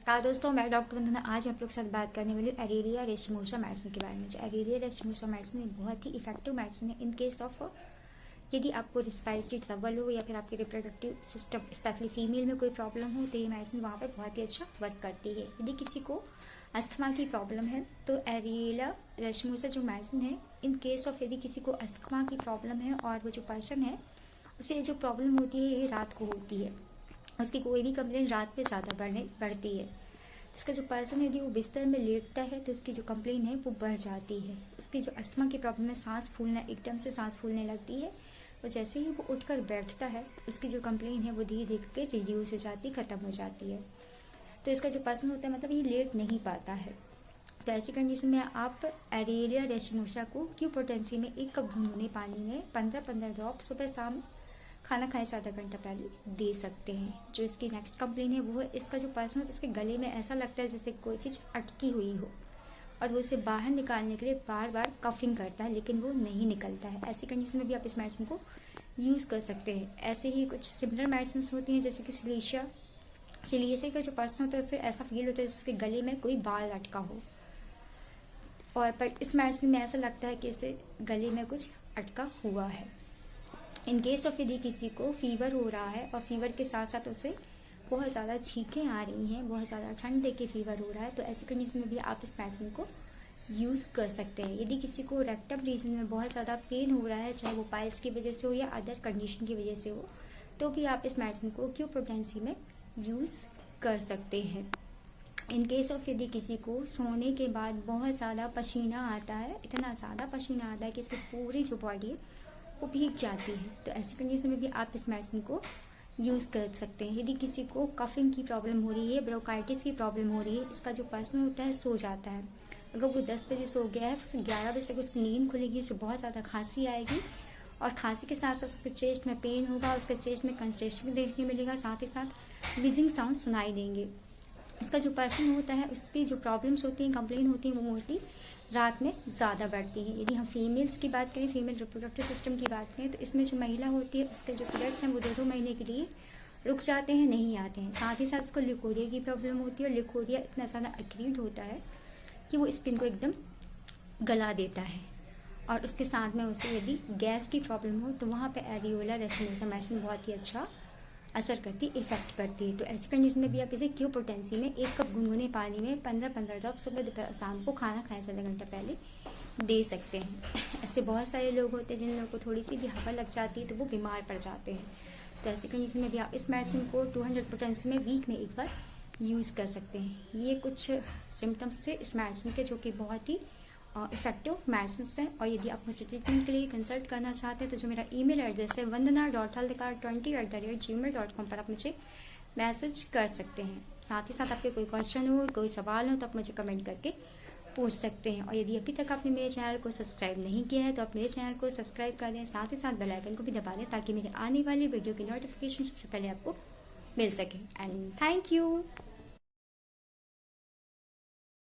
नमस्कार दोस्तों, मैं डॉक्टर वंदना। आज मैं आप लोग के साथ बात करने वाली हूँ एरेलिया रेशमोसा मेडिसिन के बारे में। जो एरेलिया रेशमोसा मेडिसिन एक बहुत ही इफेक्टिव मेडिसिन है इन केस ऑफ यदि आपको रिस्पायरेटरी ट्रबल हो या फिर आपके रिप्रोडक्टिव सिस्टम स्पेशली फीमेल में कोई प्रॉब्लम हो तो ये मेडिसिन वहाँ पर बहुत ही अच्छा वर्क करती है। यदि किसी को अस्थमा की प्रॉब्लम है तो एरेलिया रेशमोसा जो मेडिसिन है इन केस ऑफ यदि किसी को अस्थमा की प्रॉब्लम है और वो जो पर्सन है उसे जो प्रॉब्लम होती है ये रात को होती है, उसकी कोई भी कंप्लेन रात में ज़्यादा बढ़ती है। उसका जो पर्सन यदि वो बिस्तर में लेटता है तो उसकी जो कंप्लेन है वो बढ़ जाती है। उसकी जो अस्थमा की प्रॉब्लम है, सांस फूलना, एकदम से सांस फूलने लगती है, और जैसे ही वो उठकर बैठता है उसकी जो कंप्लेन है वो धीरे धीरे रिड्यूस हो जाती, ख़त्म हो जाती है। तो इसका जो पर्सन होता है मतलब ये लेट नहीं पाता है। तो ऐसी कंडीशन में आप एरेलिया रेशमोसा को क्यू पोटेंसी में 1 कप गुनगुने पानी में 15-15 ड्रॉप सुबह शाम खाना खाने से आधा घंटा पहले दे सकते हैं। जो इसकी नेक्स्ट कंप्लेन है वो है इसका जो पर्सन है इसके गले में ऐसा लगता है जैसे कोई चीज़ अटकी हुई हो और वो उसे बाहर निकालने के लिए बार बार कफिंग करता है लेकिन वो नहीं निकलता है। ऐसी कंडीशन में भी आप इस मेडिसिन को यूज़ कर सकते हैं। ऐसे ही कुछ सिमिलर मेडिसिन होती हैं जैसे कि सिलिशिया का जो पर्सन होता है उससे ऐसा फील होता है जैसे उसके गले में कोई बाल अटका हो, और पर इस मेडिसिन में ऐसा लगता है कि इसे गले में कुछ अटका हुआ है। इन केस ऑफ यदि किसी को फीवर हो रहा है और फीवर के साथ साथ उसे बहुत ज़्यादा छींकें आ रही हैं, बहुत ज़्यादा ठंड दे के फीवर हो रहा है, तो ऐसी कंडीशन में भी आप इस मेडिसिन को यूज़ कर सकते हैं। यदि किसी को रेक्टम रीजन में बहुत ज़्यादा पेन हो रहा है, चाहे वो पाइल्स की वजह से हो या अदर कंडीशन की वजह से हो, तो भी आप इस मेडिसिन को क्यू पोटेंसी में यूज़ कर सकते हैं। इन केस ऑफ यदि किसी को सोने के बाद बहुत ज़्यादा पसीना आता है, इतना ज़्यादा पसीना आता है कि इसकी पूरी जो बॉडी है वो भीग जाती है, तो ऐसी कंडीशन में भी आप इस मेडिसिन को यूज़ कर सकते हैं। यदि किसी को कफिंग की प्रॉब्लम हो रही है, ब्रोंकाइटिस की प्रॉब्लम हो रही है, इसका जो पर्सन होता है सो जाता है, अगर वो 10 बजे सो गया है फिर 11 बजे तक उसकी नींद खुलेगी, उसे बहुत ज़्यादा खांसी आएगी और खांसी के साथ साथ उसके चेस्ट में पेन होगा, उसके चेस्ट में कंस्ट्रेक्शन देखने मिलेगा, साथ ही साथ विजिंग साउंड सुनाई देंगे। इसका जो पर्सन होता है उसकी जो प्रॉब्लम्स होती हैं, कंप्लेन होती हैं, वो मोस्टली रात में ज़्यादा बढ़ती हैं। यदि हम फीमेल्स की बात करें, फीमेल रिप्रोडक्टिव सिस्टम की बात करें, तो इसमें जो महिला होती है उसके जो पीरियड्स हैं वो 2-2 महीने के लिए रुक जाते हैं, नहीं आते हैं। साथ ही साथ उसको लिकोरिया की प्रॉब्लम होती है, और लिकोरिया इतना ज़्यादा एक्यूट होता है कि वो स्किन को एकदम गला देता है, और उसके साथ में उसे यदि गैस की प्रॉब्लम हो तो वहाँ पर एरेलिया रेशमोसा मेडिसिन बहुत ही अच्छा असर करती, इफेक्ट करती है। तो ऐसी कंडीशन में भी आप इसे क्यू पोटेंसी में 1 कप गुनगुने पानी में 15-15 ड्रॉप सुबह दोपहर शाम को खाना खाने से आधा घंटा पहले दे सकते हैं। ऐसे बहुत सारे लोग होते हैं जिन लोगों को थोड़ी सी भी हवा लग जाती है तो वो बीमार पड़ जाते हैं। तो ऐसी कंडीशन में भी आप इस मेडिसिन को 200 पोटेंसी में वीक में 1 बार यूज़ कर सकते हैं। ये कुछ सिम्टम्स थे इस मेडिसिन के जो कि बहुत ही इफेक्टिव मेडिसिन हैं। और यदि आप मुझसे ट्रीटमेंट के लिए कंसल्ट करना चाहते हैं तो जो मेरा ईमेल एड्रेस है vandana.haldicar20@gmail.com पर आप मुझे मैसेज कर सकते हैं। साथ ही साथ आपके कोई क्वेश्चन हो, कोई सवाल हो तो आप मुझे कमेंट करके पूछ सकते हैं। और यदि अभी तक आपने मेरे चैनल को सब्सक्राइब नहीं किया है तो आप मेरे चैनल को सब्सक्राइब कर दें, साथ ही साथ बेल आइकन को भी दबा दें ताकि मेरे आने वाली वीडियो की नोटिफिकेशन सबसे पहले आपको मिल सके। And thank you.